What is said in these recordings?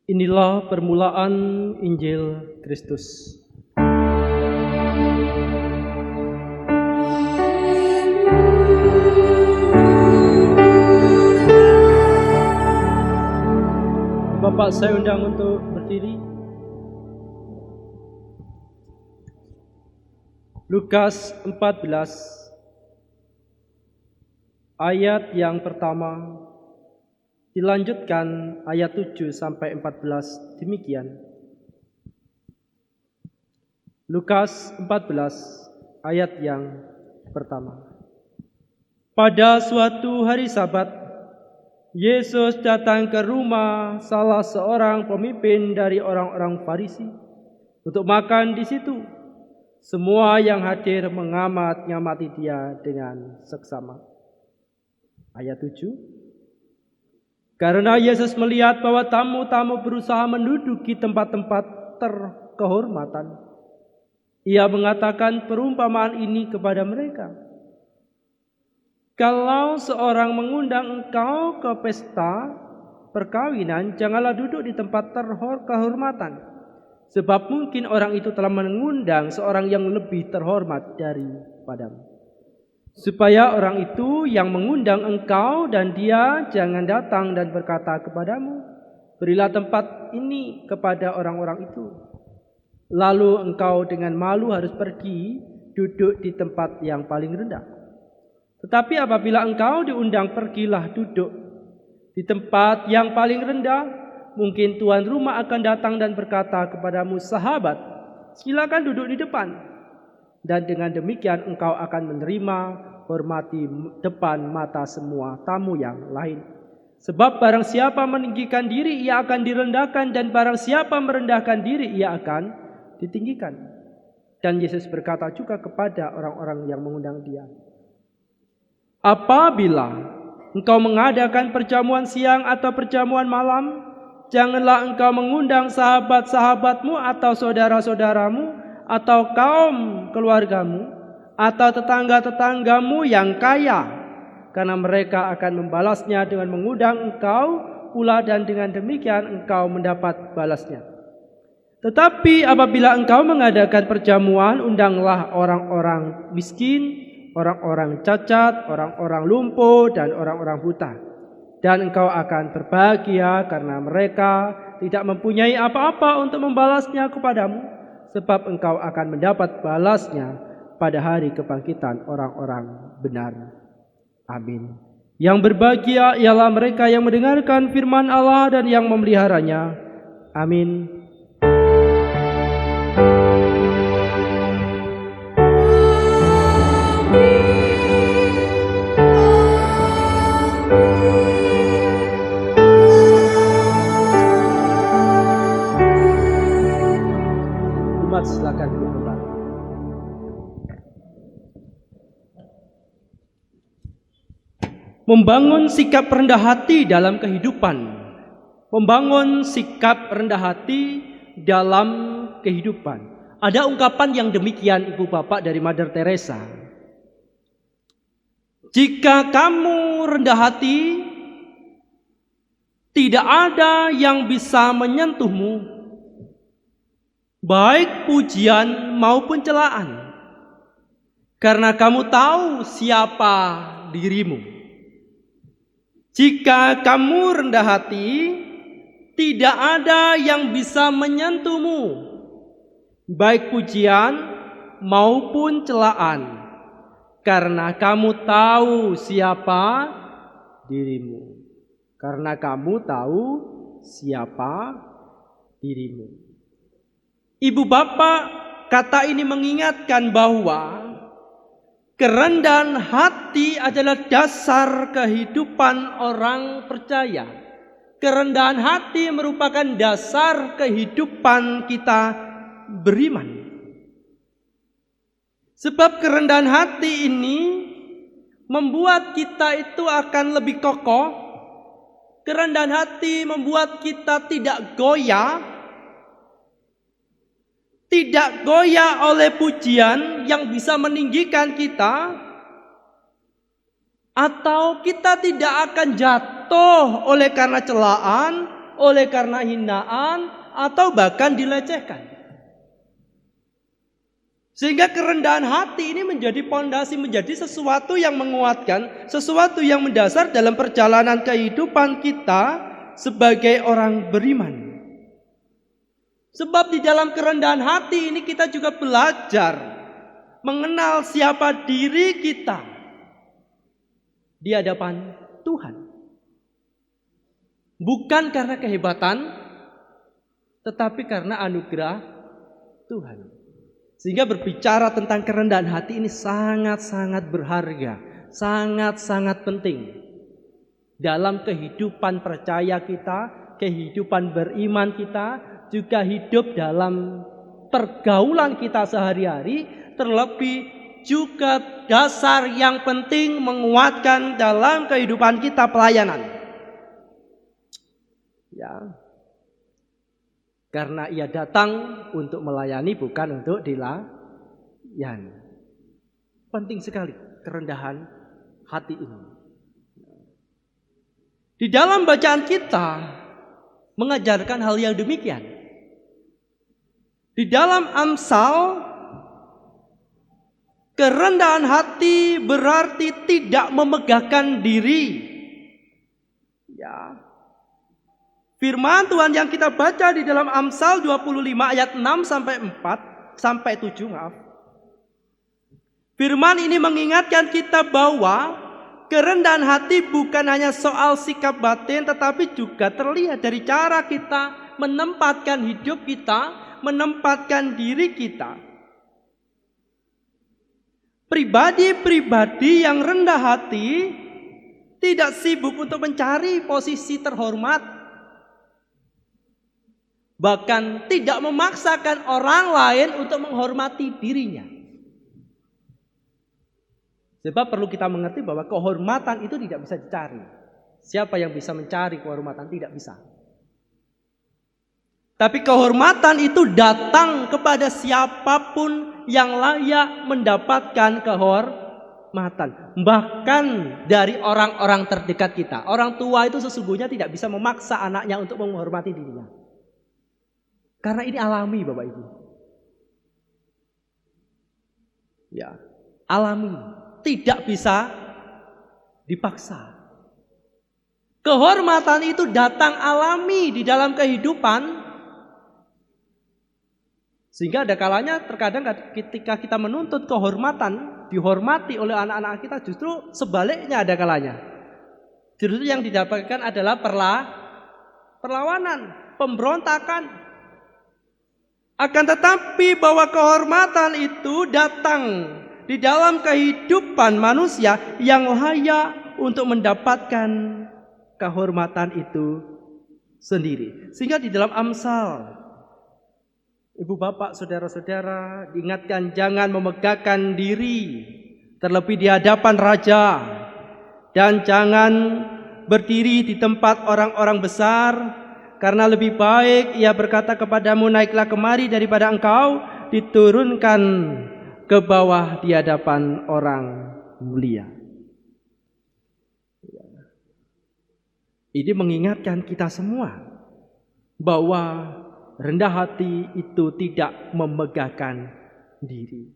Inilah permulaan Injil Kristus. Bapak, saya undang untuk berdiri. Lukas 14 ayat yang pertama dilanjutkan ayat 7 sampai 14 demikian. Lukas 14 ayat yang pertama. Pada suatu hari Sabat, Yesus datang ke rumah salah seorang pemimpin dari orang-orang Farisi untuk makan di situ. Semua yang hadir mengamati dia dengan seksama. Ayat 7. Karena Yesus melihat bahwa tamu-tamu berusaha menduduki tempat-tempat terkehormatan, Ia mengatakan perumpamaan ini kepada mereka. Kalau seorang mengundang engkau ke pesta perkawinan, janganlah duduk di tempat terkehormatan, sebab mungkin orang itu telah mengundang seorang yang lebih terhormat daripadamu. Supaya orang itu yang mengundang engkau dan dia jangan datang dan berkata kepadamu, berilah tempat ini kepada orang-orang itu. Lalu engkau dengan malu harus pergi duduk di tempat yang paling rendah. Tetapi apabila engkau diundang, pergilah duduk di tempat yang paling rendah. Mungkin tuan rumah akan datang dan berkata kepadamu, sahabat, silakan duduk di depan. Dan dengan demikian engkau akan menerima hormati depan mata semua tamu yang lain. Sebab barang siapa meninggikan diri, ia akan direndahkan, dan barang siapa merendahkan diri, ia akan ditinggikan. Dan Yesus berkata juga kepada orang-orang yang mengundang dia, apabila engkau mengadakan perjamuan siang atau perjamuan malam, janganlah engkau mengundang sahabat-sahabatmu atau saudara-saudaramu atau kaum keluargamu atau tetangga-tetanggamu yang kaya, karena mereka akan membalasnya dengan mengundang engkau pula, dan dengan demikian engkau mendapat balasnya. Tetapi apabila engkau mengadakan perjamuan, undanglah orang-orang miskin, orang-orang cacat, orang-orang lumpuh, dan orang-orang buta. Dan engkau akan berbahagia karena mereka tidak mempunyai apa-apa untuk membalasnya kepadamu, sebab engkau akan mendapat balasnya pada hari kebangkitan orang-orang benar. Amin. Yang berbahagia ialah mereka yang mendengarkan firman Allah dan yang memeliharanya. Amin. Umat silakan duduk kembali. Membangun sikap rendah hati dalam kehidupan. Membangun sikap rendah hati dalam kehidupan. Ada ungkapan yang demikian, Ibu Bapak, dari Mother Teresa. Jika kamu rendah hati, tidak ada yang bisa menyentuhmu, baik pujian maupun celaan, karena kamu tahu siapa dirimu. Jika kamu rendah hati, tidak ada yang bisa menyentuhmu, baik pujian maupun celaan, karena kamu tahu siapa dirimu. Karena kamu tahu siapa dirimu. Ibu bapak, kata ini mengingatkan bahwa kerendahan hati adalah dasar kehidupan orang percaya. Kerendahan hati merupakan dasar kehidupan kita beriman. Sebab kerendahan hati ini membuat kita itu akan lebih kokoh. Kerendahan hati membuat kita tidak goyah. Tidak goyah oleh pujian yang bisa meninggikan kita, atau kita tidak akan jatuh oleh karena celaan oleh karena hinaan, atau bahkan dilecehkan. Sehingga kerendahan hati ini menjadi pondasi, menjadi sesuatu yang menguatkan, sesuatu yang mendasar dalam perjalanan kehidupan kita sebagai orang beriman. Sebab di dalam kerendahan hati ini kita juga belajar mengenal siapa diri kita di hadapan Tuhan. Bukan karena kehebatan, tetapi karena anugerah Tuhan. Sehingga berbicara tentang kerendahan hati ini sangat-sangat berharga, sangat-sangat penting dalam kehidupan percaya kita, kehidupan beriman kita, juga hidup dalam pergaulan kita sehari-hari, terlebih juga dasar yang penting menguatkan dalam kehidupan kita pelayanan. Ya. Karena ia datang untuk melayani, bukan untuk dilayani. Penting sekali kerendahan hati ini. Di dalam bacaan kita mengajarkan hal yang demikian. Di dalam Amsal, kerendahan hati berarti tidak memegahkan diri. Ya. Firman Tuhan yang kita baca di dalam Amsal 25 ayat 6 sampai 7, maaf. Firman ini mengingatkan kita bahwa kerendahan hati bukan hanya soal sikap batin, tetapi juga terlihat dari cara kita menempatkan hidup kita, menempatkan diri kita. Pribadi-pribadi yang rendah hati tidak sibuk untuk mencari posisi terhormat, bahkan tidak memaksakan orang lain untuk menghormati dirinya. Sebab perlu kita mengerti bahwa kehormatan itu tidak bisa dicari. Siapa yang bisa mencari kehormatan? Tidak bisa. Tapi kehormatan itu datang kepada siapapun yang layak mendapatkan kehormatan. Bahkan dari orang-orang terdekat kita. Orang tua itu sesungguhnya tidak bisa memaksa anaknya untuk menghormati dirinya. Karena ini alami, Bapak Ibu. Ya, alami, tidak bisa dipaksa. Kehormatan itu datang alami di dalam kehidupan. Sehingga ada kalanya terkadang ketika kita menuntut kehormatan, dihormati oleh anak-anak kita, justru sebaliknya ada kalanya. Justru yang didapatkan adalah perlawanan, pemberontakan. Akan tetapi bahwa kehormatan itu datang di dalam kehidupan manusia yang layak untuk mendapatkan kehormatan itu sendiri. Sehingga di dalam Amsal, ibu bapak, saudara-saudara, diingatkan jangan memegahkan diri terlebih di hadapan raja, dan jangan berdiri di tempat orang-orang besar. Karena lebih baik ia berkata kepadamu, naiklah kemari, daripada engkau diturunkan ke bawah di hadapan orang mulia. Ini mengingatkan kita semua bahwa rendah hati itu tidak memegahkan diri.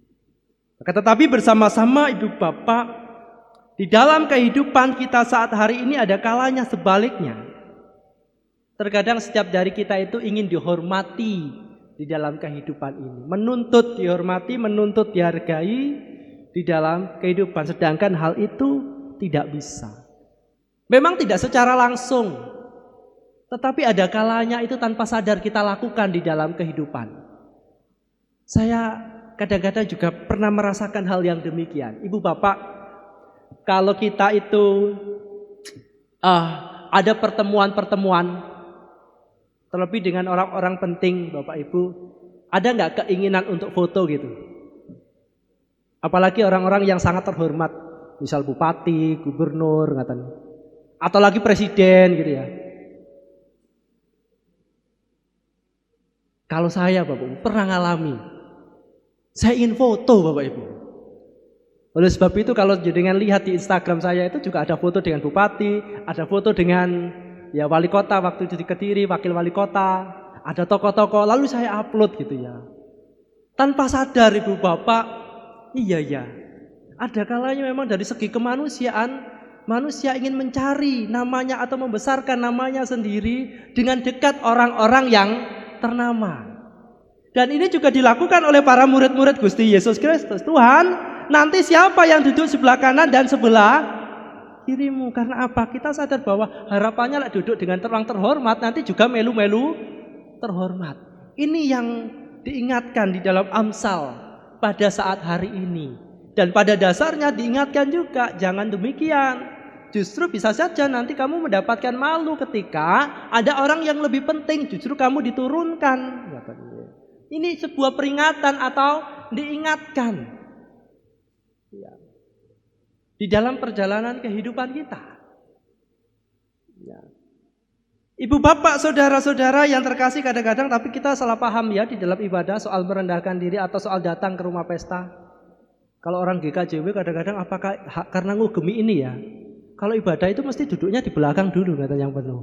Tetapi bersama-sama ibu bapak, di dalam kehidupan kita saat hari ini ada kalanya sebaliknya. Terkadang setiap dari kita itu ingin dihormati di dalam kehidupan ini. Menuntut dihormati, menuntut dihargai di dalam kehidupan. Sedangkan hal itu tidak bisa. Memang tidak secara langsung. Tetapi ada kalanya itu tanpa sadar kita lakukan di dalam kehidupan. Saya kadang-kadang juga pernah merasakan hal yang demikian. Ibu bapak, kalau kita itu ada pertemuan-pertemuan, terlebih dengan orang-orang penting, Bapak Ibu, ada nggak keinginan untuk foto gitu? Apalagi orang-orang yang sangat terhormat, misal bupati, gubernur, atau lagi presiden gitu ya. Kalau saya, Bapak Ibu, pernah ngalami, saya ingin foto, Bapak Ibu. Oleh sebab itu kalau jenengan lihat di Instagram saya itu juga ada foto dengan bupati, ada foto dengan ya wali kota waktu itu di Kediri, wakil wali kota, ada tokoh-tokoh, lalu saya upload gitu ya. Tanpa sadar ibu bapak, iya ya, ada kalanya memang dari segi kemanusiaan, manusia ingin mencari namanya atau membesarkan namanya sendiri dengan dekat orang-orang yang ternama. Dan ini juga dilakukan oleh para murid-murid Gusti Yesus Kristus. Tuhan, nanti siapa yang duduk sebelah kanan dan sebelah kirimu? Karena apa? Kita sadar bahwa harapannya lah duduk dengan orang terhormat, nanti juga melu-melu terhormat. Ini yang diingatkan di dalam Amsal pada saat hari ini. Dan pada dasarnya diingatkan juga, jangan demikian. Justru bisa saja nanti kamu mendapatkan malu ketika ada orang yang lebih penting, justru kamu diturunkan. Ini sebuah peringatan atau diingatkan di dalam perjalanan kehidupan kita. Ibu bapak, saudara-saudara yang terkasih, kadang-kadang tapi kita salah paham ya di dalam ibadah soal merendahkan diri atau soal datang ke rumah pesta. Kalau orang GKJW kadang-kadang apakah karena ngugemi ini ya? Kalau ibadah itu mesti duduknya di belakang dulu kata yang penuh.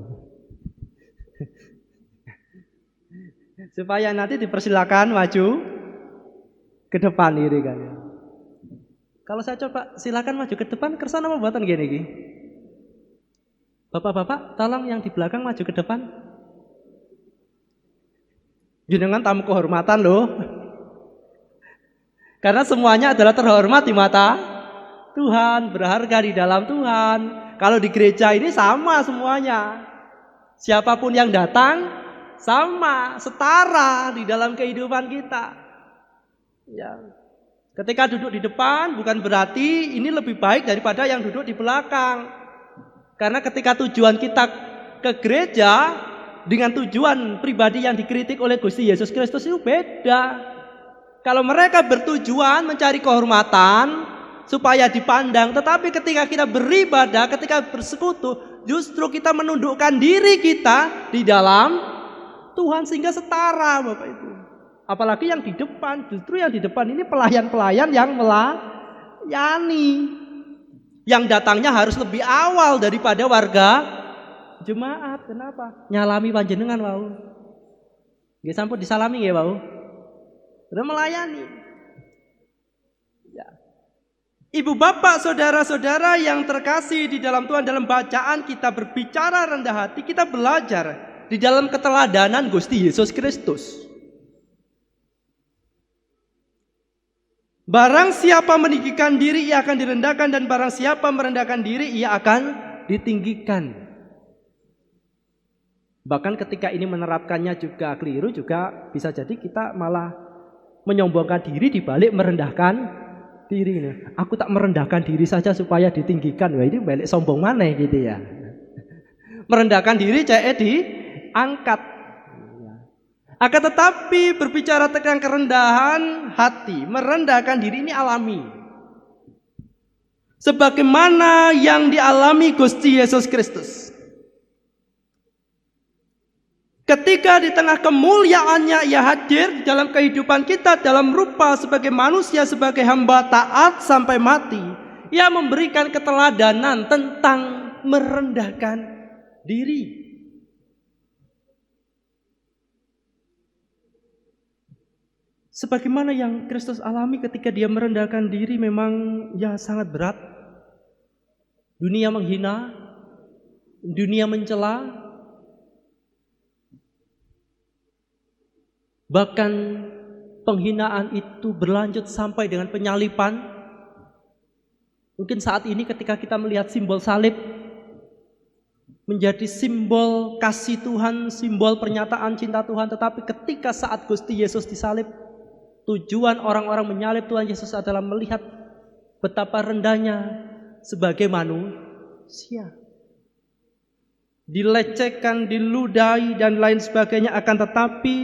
Supaya nanti dipersilakan maju ke depan ini kan. Kalau saya coba silakan maju ke depan, kersane apa mboten gini iki? Bapak-bapak, tolong yang di belakang maju ke depan. Jenengan tamu kehormatan loh. Karena semuanya adalah terhormat di mata Tuhan, berharga di dalam Tuhan. Kalau di gereja ini sama semuanya. Siapapun yang datang sama, setara di dalam kehidupan kita. Ya. Ketika duduk di depan bukan berarti ini lebih baik daripada yang duduk di belakang. Karena ketika tujuan kita ke gereja dengan tujuan pribadi yang dikritik oleh Gusti Yesus Kristus itu beda. Kalau mereka bertujuan mencari kehormatan supaya dipandang, tetapi ketika kita beribadah, ketika bersekutu, justru kita menundukkan diri kita di dalam Tuhan sehingga setara, Bapak Ibu. Apalagi yang di depan, justru yang di depan ini pelayan-pelayan yang melayani. Yang datangnya harus lebih awal daripada warga jemaat. Kenapa? Nyalami panjenengan wau. Nggih sampun disalami nggih wau. Sudah melayani. Ya. Ibu bapak, saudara-saudara yang terkasih di dalam Tuhan, dalam bacaan kita berbicara rendah hati, kita belajar di dalam keteladanan Gusti Yesus Kristus. Barang siapa meninggikan diri, ia akan direndahkan, dan barang siapa merendahkan diri, ia akan ditinggikan. Bahkan ketika ini menerapkannya juga keliru, juga bisa jadi kita malah menyombongkan diri dibalik merendahkan diri. Aku tak merendahkan diri saja supaya ditinggikan. Wah, ini balik sombong mana gitu ya. Merendahkan diri diangkat. Akan tetapi berbicara tentang kerendahan hati, merendahkan diri ini alami. Sebagaimana yang dialami Gusti Yesus Kristus. Ketika di tengah kemuliaannya ia hadir dalam kehidupan kita dalam rupa sebagai manusia, sebagai hamba taat sampai mati. Ia memberikan keteladanan tentang merendahkan diri. Sebagaimana yang Kristus alami ketika dia merendahkan diri memang ya sangat berat. Dunia menghina, dunia mencela, bahkan penghinaan itu berlanjut sampai dengan penyaliban. Mungkin saat ini ketika kita melihat simbol salib menjadi simbol kasih Tuhan, simbol pernyataan cinta Tuhan, tetapi ketika saat Gusti Yesus disalib, tujuan orang-orang menyalib Tuhan Yesus adalah melihat betapa rendahnya sebagai manusia. Dilecehkan, diludahi dan lain sebagainya, akan tetapi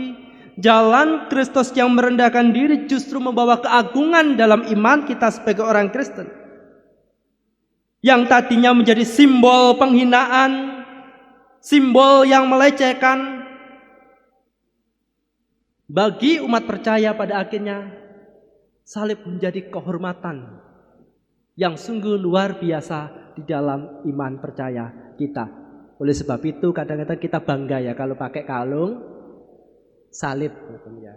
jalan Kristus yang merendahkan diri justru membawa keagungan dalam iman kita sebagai orang Kristen. Yang tadinya menjadi simbol penghinaan, simbol yang melecehkan, bagi umat percaya pada akhirnya salib menjadi kehormatan yang sungguh luar biasa di dalam iman percaya kita. Oleh sebab itu kadang-kadang kita bangga ya kalau pakai kalung salib ya.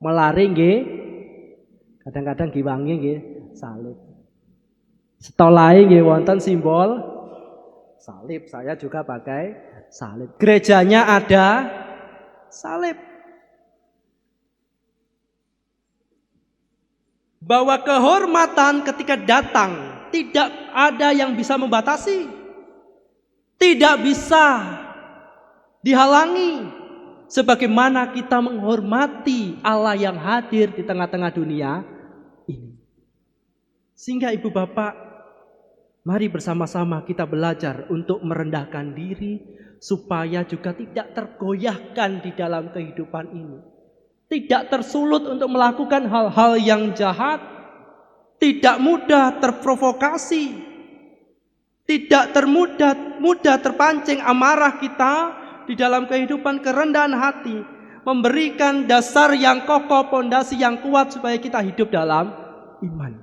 Melari nggih, kadang-kadang giwangi nggih salib. Setolai nggih wonten simbol salib. Saya juga pakai salib. Gerejanya ada salib. Bahwa kehormatan ketika datang tidak ada yang bisa membatasi, tidak bisa dihalangi, sebagaimana kita menghormati Allah yang hadir di tengah-tengah dunia ini. Sehingga ibu bapak, mari bersama-sama kita belajar untuk merendahkan diri supaya juga tidak tergoyahkan di dalam kehidupan ini. Tidak tersulut untuk melakukan hal-hal yang jahat, tidak mudah terprovokasi, tidak mudah terpancing amarah kita di dalam kehidupan kerendahan hati, memberikan dasar yang kokoh, pondasi yang kuat supaya kita hidup dalam iman.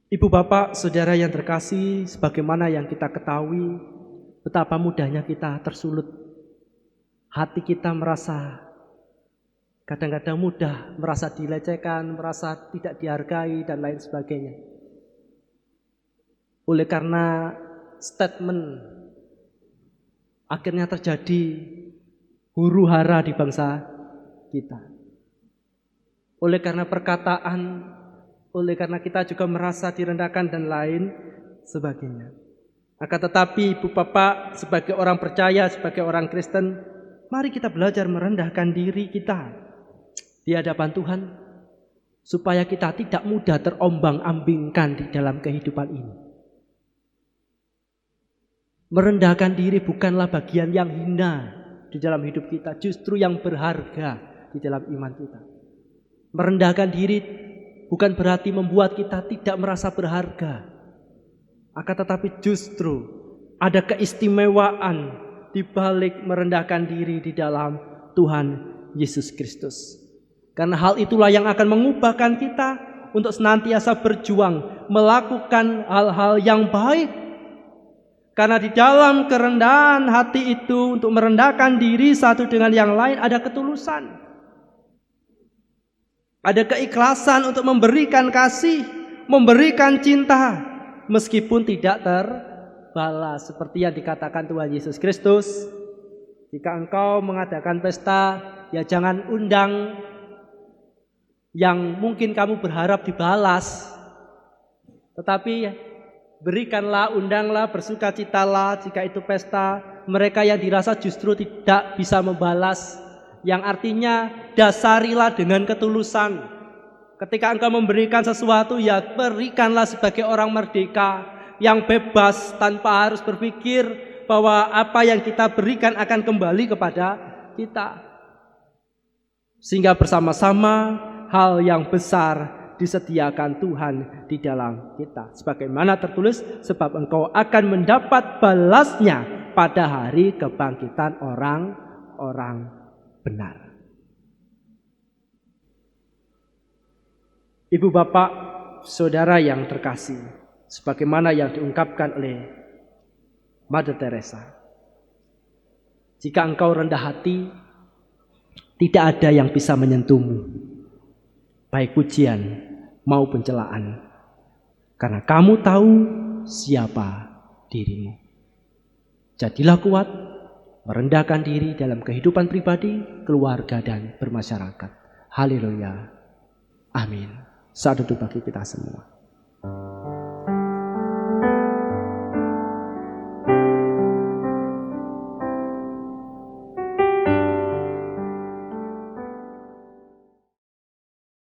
Ibu bapak, saudara yang terkasih, sebagaimana yang kita ketahui, betapa mudahnya kita tersulut. Hati kita merasa kadang-kadang mudah merasa dilecehkan, merasa tidak dihargai dan lain sebagainya. Oleh karena statement akhirnya terjadi huru hara di bangsa kita. Oleh karena perkataan, oleh karena kita juga merasa direndahkan dan lain sebagainya. Akan tetapi ibu bapak, sebagai orang percaya, sebagai orang Kristen, mari kita belajar merendahkan diri kita di hadapan Tuhan, supaya kita tidak mudah terombang-ambingkan di dalam kehidupan ini. Merendahkan diri bukanlah bagian yang hina di dalam hidup kita, justru yang berharga di dalam iman kita. Merendahkan diri bukan berarti membuat kita tidak merasa berharga, akan tetapi justru ada keistimewaan di balik merendahkan diri di dalam Tuhan Yesus Kristus. Karena hal itulah yang akan mengubahkan kita untuk senantiasa berjuang melakukan hal-hal yang baik. Karena di dalam kerendahan hati itu, untuk merendahkan diri satu dengan yang lain, ada ketulusan, ada keikhlasan untuk memberikan kasih, memberikan cinta, meskipun tidak terbalas. Seperti yang dikatakan Tuhan Yesus Kristus, jika engkau mengadakan pesta, ya jangan undang yang mungkin kamu berharap dibalas, tetapi berikanlah, undanglah, bersukacitalah jika itu pesta mereka yang dirasa justru tidak bisa membalas, yang artinya dasarilah dengan ketulusan. Ketika engkau memberikan sesuatu, ya berikanlah sebagai orang merdeka yang bebas, tanpa harus berpikir bahwa apa yang kita berikan akan kembali kepada kita. Sehingga bersama-sama hal yang besar disediakan Tuhan di dalam kita. Sebagaimana tertulis, sebab engkau akan mendapat balasnya pada hari kebangkitan orang-orang benar. Ibu bapak, saudara yang terkasih, sebagaimana yang diungkapkan oleh Mother Teresa, jika engkau rendah hati, tidak ada yang bisa menyentuhmu, baik pujian maupun celaan, karena kamu tahu siapa dirimu. Jadilah kuat, merendahkan diri dalam kehidupan pribadi, keluarga, dan bermasyarakat. Haleluya. Amin. Saat duduk bagi kita semua.